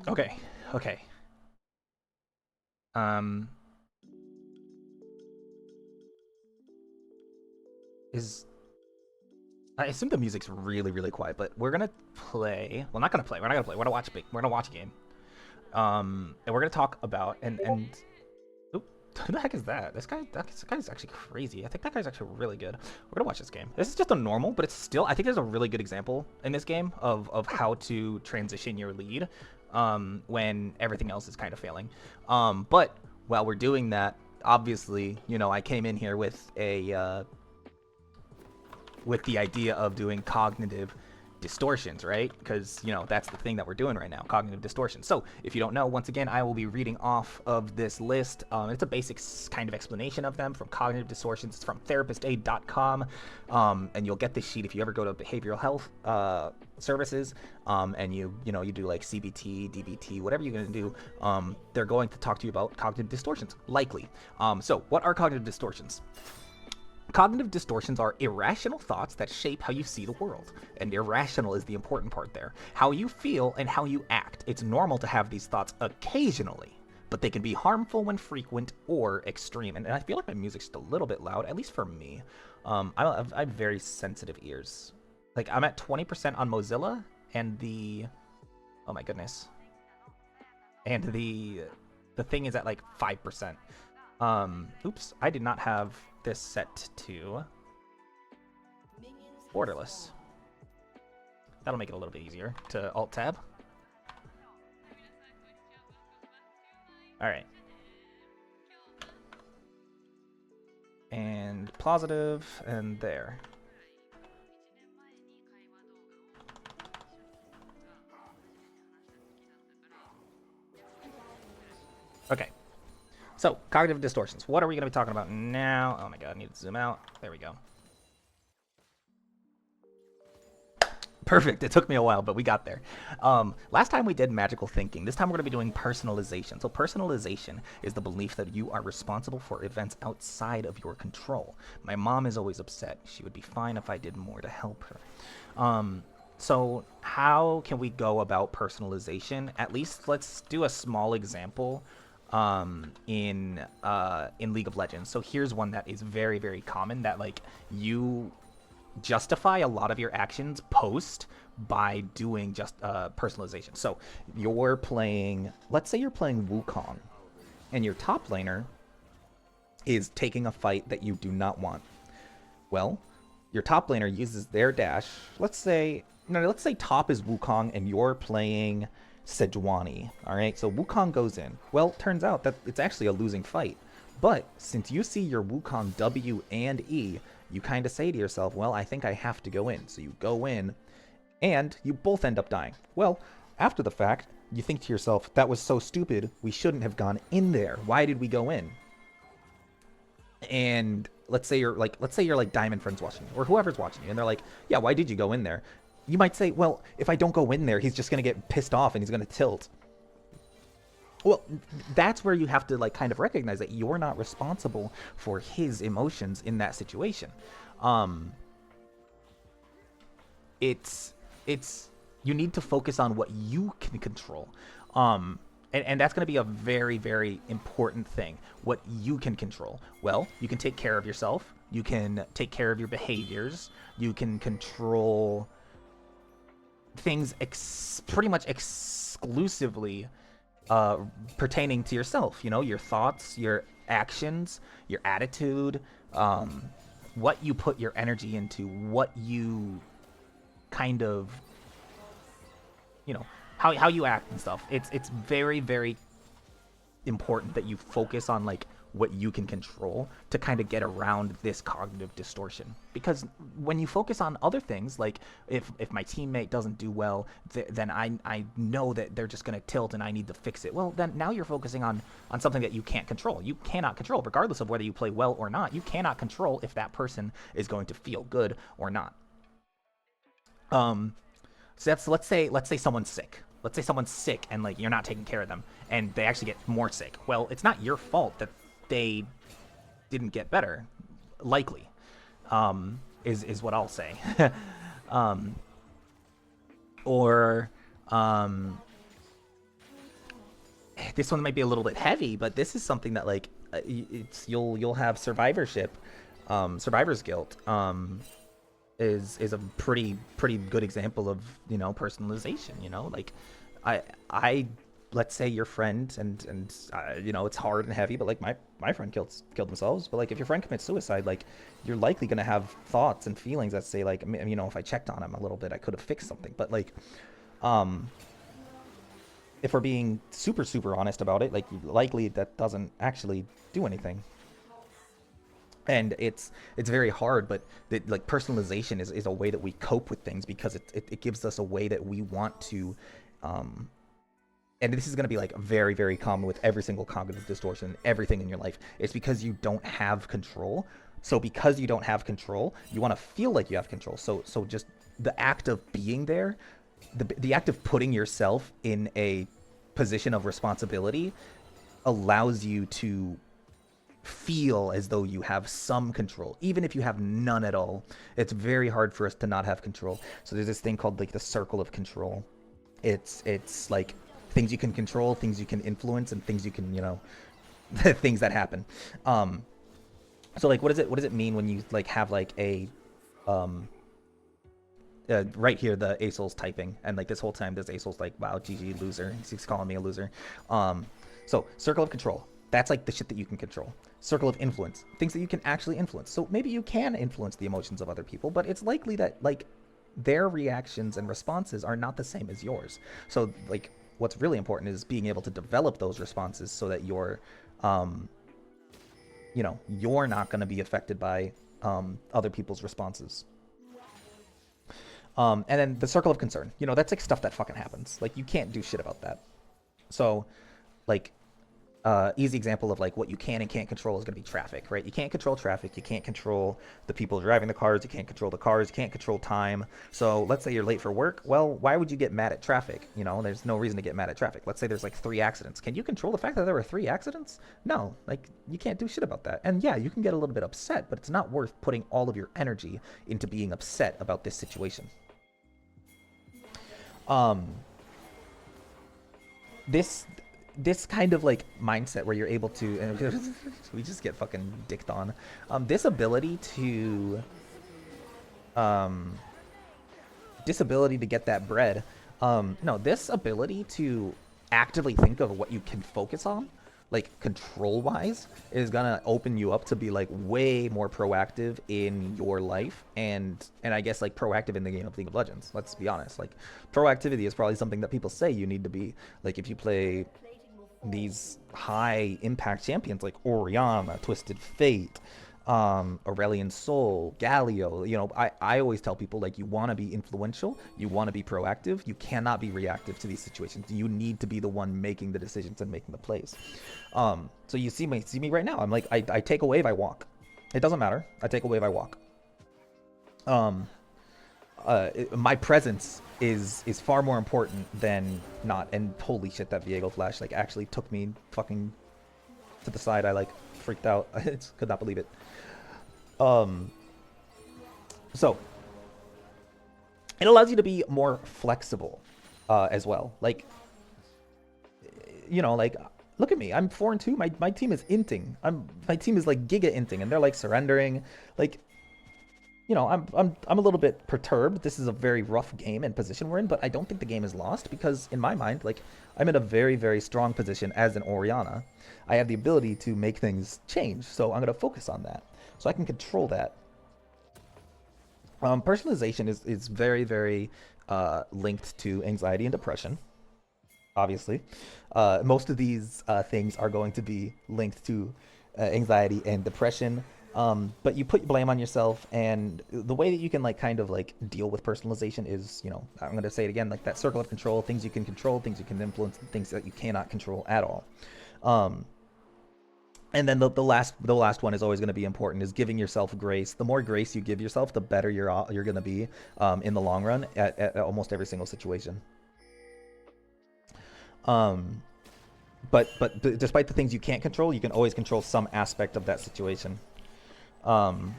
Okay, okay. Um, is I assume the music's really, really quiet, but we're gonna play. Well, not gonna play. We're not gonna play. We're gonna watch. We're gonna watch a game. And we're gonna talk about and. Oop, who the heck is that? This guy's actually crazy. I think that guy's actually really good. We're gonna watch this game. This is just a normal, but it's still. I think there's a really good example in this game of how to transition your lead, when everything else is kind of failing. But while we're doing that, obviously, I came in here with the idea of doing cognitive distortions, right? Because, that's the thing that we're doing right now, cognitive distortion. So if you don't know, once again, I will be reading off of this list. It's a basic kind of explanation of them from cognitive distortions. It's from therapistaid.com. And you'll get this sheet if you ever go to behavioral health services, and you do like CBT, DBT, whatever you're going to do. They're going to talk to you about cognitive distortions, likely. So what are cognitive distortions? Cognitive distortions are irrational thoughts that shape how you see the world. And irrational is the important part there. How you feel and how you act. It's normal to have these thoughts occasionally, but they can be harmful when frequent or extreme. And I feel like my music's just a little bit loud, at least for me. I have very sensitive ears. Like, I'm at 20% on Mozilla, and oh my goodness. And the thing is at like 5%. Oops, I did not have this set to borderless. That'll make it a little bit easier to Alt-Tab. Alright. And positive, and there. Okay. So, cognitive distortions. What are we going to be talking about now? Oh my god, I need to zoom out. There we go. Perfect. It took me a while, but we got there. Last time we did magical thinking. This time we're going to be doing personalization. So personalization is the belief that you are responsible for events outside of your control. My mom is always upset. She would be fine if I did more to help her. So how can we go about personalization? At least let's do a small example in League of Legends. So here's one that is very, very common, that like you justify a lot of your actions post by doing just personalization. So you're playing, let's say you're playing Wukong, and your top laner is taking a fight that you do not want. Well, your top laner uses their dash. Let's say top is Wukong and you're playing Sejuani. All right, so Wukong goes in. Well, turns out that it's actually a losing fight. But since you see your Wukong W and E, you kind of say to yourself, well, I think I have to go in. So you go in, and you both end up dying. Well, after the fact, you think to yourself, that was so stupid. We shouldn't have gone in there. Why did we go in? And let's say you're like Diamond Friends watching you, or whoever's watching you, and they're like, yeah, why did you go in there? You might say, well, if I don't go in there, he's just going to get pissed off and he's going to tilt. Well, that's where you have to like kind of recognize that you're not responsible for his emotions in that situation. It's you need to focus on what you can control. And that's going to be a very, very important thing. What you can control. Well, you can take care of yourself. You can take care of your behaviors. You can control things pretty much exclusively pertaining to yourself. Your thoughts, your actions, your attitude, what you put your energy into, what you kind of, how you act and stuff. It's very, very important that you focus on like what you can control to kind of get around this cognitive distortion. Because when you focus on other things, like if my teammate doesn't do well, then I know that they're just going to tilt and I need to fix it. Well, then now you're focusing on something that you can't control. You cannot control, regardless of whether you play well or not. You cannot control if that person is going to feel good or not. So let's say someone's sick. Let's say someone's sick and like you're not taking care of them and they actually get more sick. Well, it's not your fault that they didn't get better, likely, is what I'll say. Or Um, this one might be a little bit heavy, but this is something that like it's you'll have survivorship, survivor's guilt. Is a pretty good example of personalization. Like I let's say your friend it's hard and heavy, but like my friend killed themselves. But like if your friend commits suicide, like you're likely gonna have thoughts and feelings that say like if I checked on him a little bit, I could have fixed something. But like um if we're being super honest about it, like likely that doesn't actually do anything. And it's very hard, but like personalization is a way that we cope with things because it gives us a way that we want to um and this is going to be like very common with every single cognitive distortion, everything in your life. It's because you don't have control. So because you don't have control, you want to feel like you have control. So just the act of being there, the act of putting yourself in a position of responsibility allows you to feel as though you have some control, even if you have none at all. It's very hard for us to not have control. So there's this thing called like the circle of control. It's like things you can control, things you can influence, and things you can things that happen. So like what does it mean when you like have like a um right here the Asol's typing, and like this whole time this Asol's like, wow, GG, loser. He's calling me a loser. um so circle of control, that's like the shit that you can control. Circle of influence, things that you can actually influence. So maybe you can influence the emotions of other people, but it's likely that like their reactions and responses are not the same as yours. So like what's really important is being able to develop those responses so that um you're not going to be affected by other people's responses. And then the circle of concern, that's like stuff that fucking happens. Like you can't do shit about that. So like easy example of like what you can and can't control is going to be traffic, right? You can't control traffic. You can't control the people driving the cars. You can't control the cars. You can't control time. So let's say you're late for work. Well, why would you get mad at traffic? There's no reason to get mad at traffic. Let's say there's like 3 accidents. Can you control the fact that there were 3 accidents? No, like you can't do shit about that. And yeah, you can get a little bit upset, but it's not worth putting all of your energy into being upset about this situation. Um, this this kind of like mindset where you're able to, and we just get fucking dicked on. This ability to um disability to get that bread. No, this ability to actively think of what you can focus on, like control wise, is gonna open you up to be like way more proactive in your life, and I guess like proactive in the game of League of Legends. Let's be honest, like proactivity is probably something that people say you need to be. Like if you play these high impact champions like Orianna, Twisted Fate, Aurelion Sol, Galio. I always tell people like you want to be influential, you want to be proactive, you cannot be reactive to these situations. You need to be the one making the decisions and making the plays. So you see me right now. I'm like I take a wave, I walk. It doesn't matter. I take a wave, I walk. Um, my presence is far more important than not. And holy shit, that Viego flash like actually took me fucking to the side. I like freaked out. I could not believe it. Um, so it allows you to be more flexible as well. Like like look at me. I'm 4-2. My team is inting. My team is like giga inting, and they're like surrendering. Like I'm a little bit perturbed. This is a very rough game and position we're in, but I don't think the game is lost because in my mind, like I'm in a very strong position as an Orianna. I have the ability to make things change, so I'm gonna focus on that, so I can control that. Personalization is very linked to anxiety and depression. Obviously, most of these things are going to be linked to anxiety and depression. But you put blame on yourself, and the way that you can like kind of like deal with personalization is, I'm going to say it again, like that circle of control, things you can control, things you can influence, and things that you cannot control at all. And then the last one is always going to be important, is giving yourself grace. The more grace you give yourself, the better you're going to be in the long run at almost every single situation. Um, but despite the things you can't control, you can always control some aspect of that situation. Um,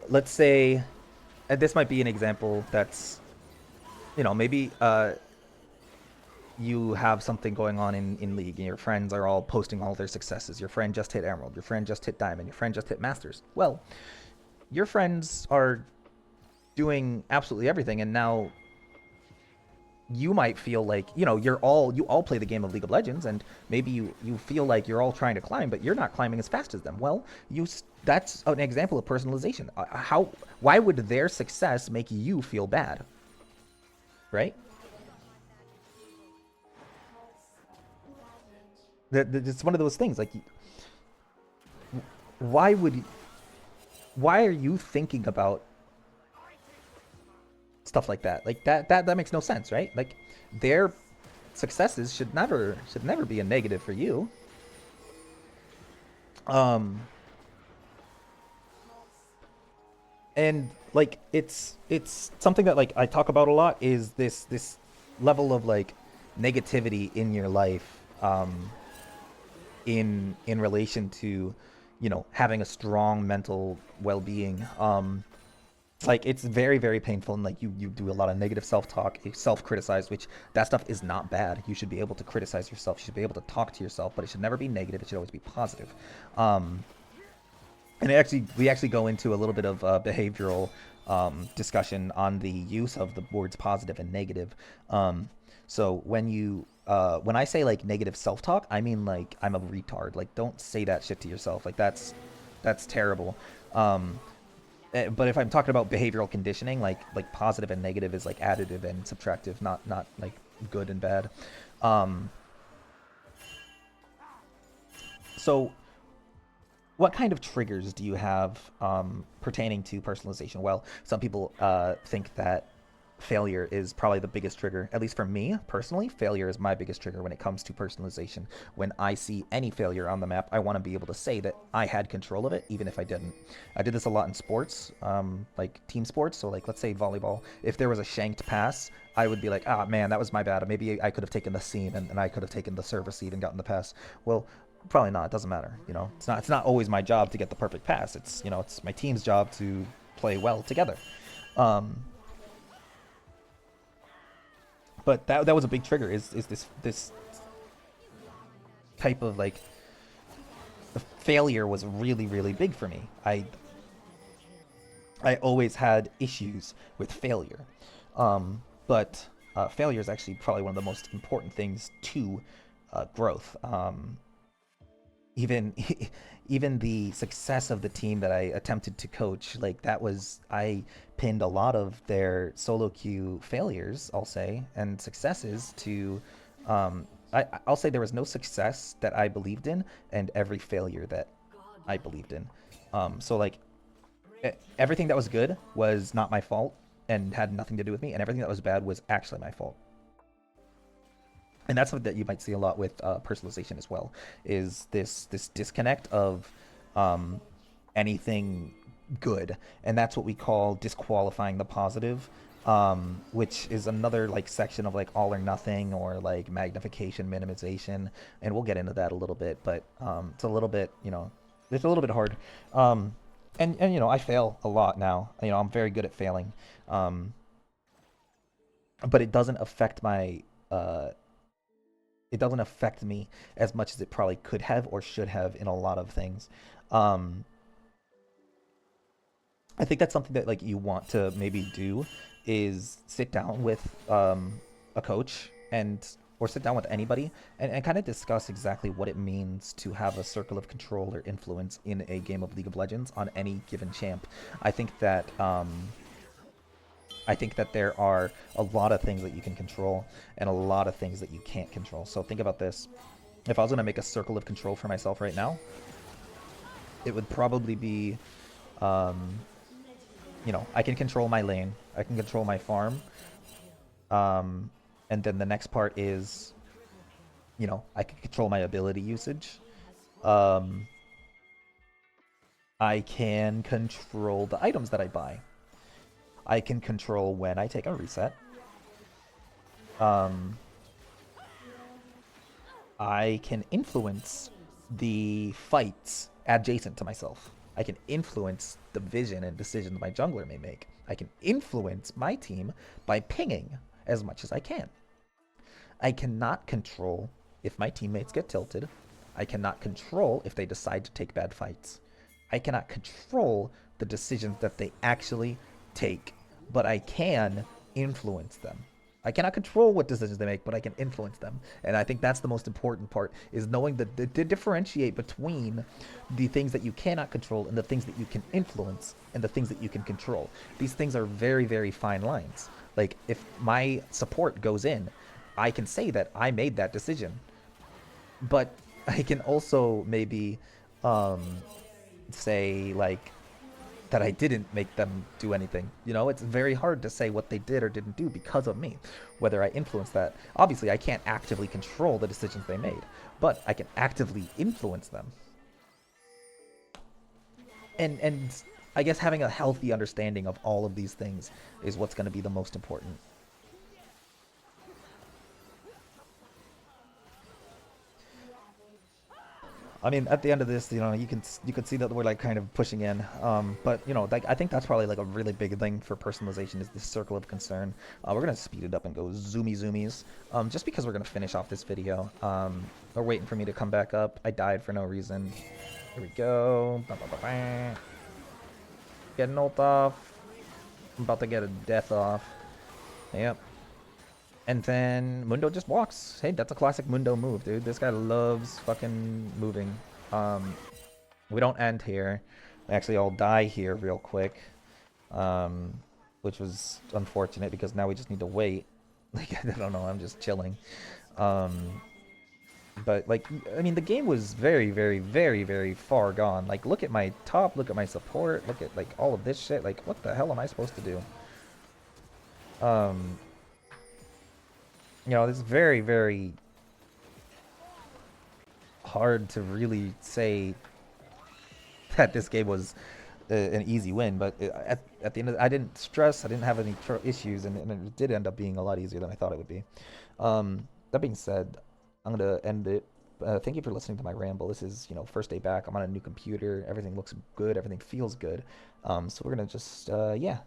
let's say, this might be an example that's, maybe you have something going on in league and your friends are all posting all their successes. Your friend just hit Emerald, your friend just hit Diamond, your friend just hit Masters. Well, your friends are doing absolutely everything, and now you might feel like, you all play the game of League of Legends, and maybe you feel like you're all trying to climb, but you're not climbing as fast as them. Well, that's an example of personalization. Why would their success make you feel bad, right? It's one of those things. Like, why would why are you thinking about stuff like that? Like that makes no sense, right? Like, their successes should never be a negative for you. Um, and like, it's something that, like, I talk about a lot, is this level of, like, negativity in your life, in relation to, having a strong mental well-being. Like, it's very, very painful, and like, you do a lot of negative self-talk, you self-criticize, which, that stuff is not bad. You should be able to criticize yourself, you should be able to talk to yourself, but it should never be negative, it should always be positive. um, and we actually go into a little bit of behavioral discussion on the use of the words positive and negative. Um, so when I say, like, negative self-talk, I mean, like, I'm a retard. Like, don't say that shit to yourself. Like, that's terrible. Um, but if I'm talking about behavioral conditioning, like positive and negative is like additive and subtractive, not like good and bad. Um, so what kind of triggers do you have pertaining to personalization? Well, some people think that failure is probably the biggest trigger. At least for me personally, failure is my biggest trigger when it comes to personalization. When I see any failure on the map, I want to be able to say that I had control of it, even if I didn't. I did this a lot in sports, like team sports. So, like, let's say volleyball. If there was a shanked pass, I would be like, ah, man, that was my bad. Maybe I could have taken the seam, and I could have taken the service seed and gotten the pass. Well, probably not. It doesn't matter. It's not always my job to get the perfect pass. It's my team's job to play well together. Um, but that was a big trigger. Is this type of, like, the failure was really, really big for me. I always had issues with failure. But failure is actually probably one of the most important things to growth. Even even the success of the team that I attempted to coach, like, that was, I pinned a lot of their solo queue failures, I'll say, and successes to, I'll say there was no success that I believed in, and every failure that I believed in. So, like, everything that was good was not my fault and had nothing to do with me, and everything that was bad was actually my fault. And that's something that you might see a lot with personalization as well, is this disconnect of um, anything good, and that's what we call disqualifying the positive, which is another, like, section of, like, all or nothing, or like magnification, minimization, and we'll get into that a little bit. But it's a little bit, it's a little bit hard. um, and I fail a lot now. I'm very good at failing, um, but uh, it doesn't affect me as much as it probably could have or should have in a lot of things. Um, I think that's something that, like, you want to maybe do, is sit down with a coach, or sit down with anybody, and kind of discuss exactly what it means to have a circle of control or influence in a game of League of Legends on any given champ. I think that there are a lot of things that you can control and a lot of things that you can't control. So think about this. If I was going to make a circle of control for myself right now, it would probably be, um, I can control my lane, I can control my farm, um, and then the next part is, I can control my ability usage. Um, I can control the items that I buy. I can control when I take a reset. Um, I can influence the fights adjacent to myself. I can influence the vision and decisions my jungler may make. I can influence my team by pinging as much as I can. I cannot control if my teammates get tilted. I cannot control if they decide to take bad fights. I cannot control the decisions that they actually take, but I can influence them. I cannot control what decisions they make, but I can influence them. And I think that's the most important part, is knowing to differentiate between the things that you cannot control and the things that you can influence and the things that you can control. These things are very, very fine lines. Like, if my support goes in, I can say that I made that decision, but I can also maybe um, say, like, that I didn't make them do anything. You know, it's very hard to say what they did or didn't do because of me, whether I influenced that. Obviously, I can't actively control the decisions they made, but I can actively influence them. And I guess having a healthy understanding of all of these things is what's going to be the most important. I mean, at the end of this, you know, you can see that we're like kind of pushing in. But you know, like I think that's probably like a really big thing for personalization is this circle of concern. We're gonna speed it up and go zoomies. Just because we're gonna finish off this video. They're waiting for me to come back up. I died for no reason. Here we go. Get an ult off. I'm about to get a death off. Yep. And then Mundo just walks. Hey, that's a classic Mundo move, dude. This guy loves fucking moving. We don't end here. We actually all die here real quick. Which was unfortunate because now we just need to wait. Like, I don't know, I'm just chilling. But, like, I mean, the game was very, very, very, very far gone. Like, look at my top, look at my support, look at, like, all of this shit. Like, what the hell am I supposed to do? You know, it's very, very hard to really say that this game was an easy win, but at the end of I didn't stress, I didn't have any issues, and it did end up being a lot easier than I thought it would be. That being said, I'm going to end it. Thank you for listening to my ramble. This is, you know, first day back. I'm on a new computer. Everything looks good. Everything feels good. So we're going to just, yeah,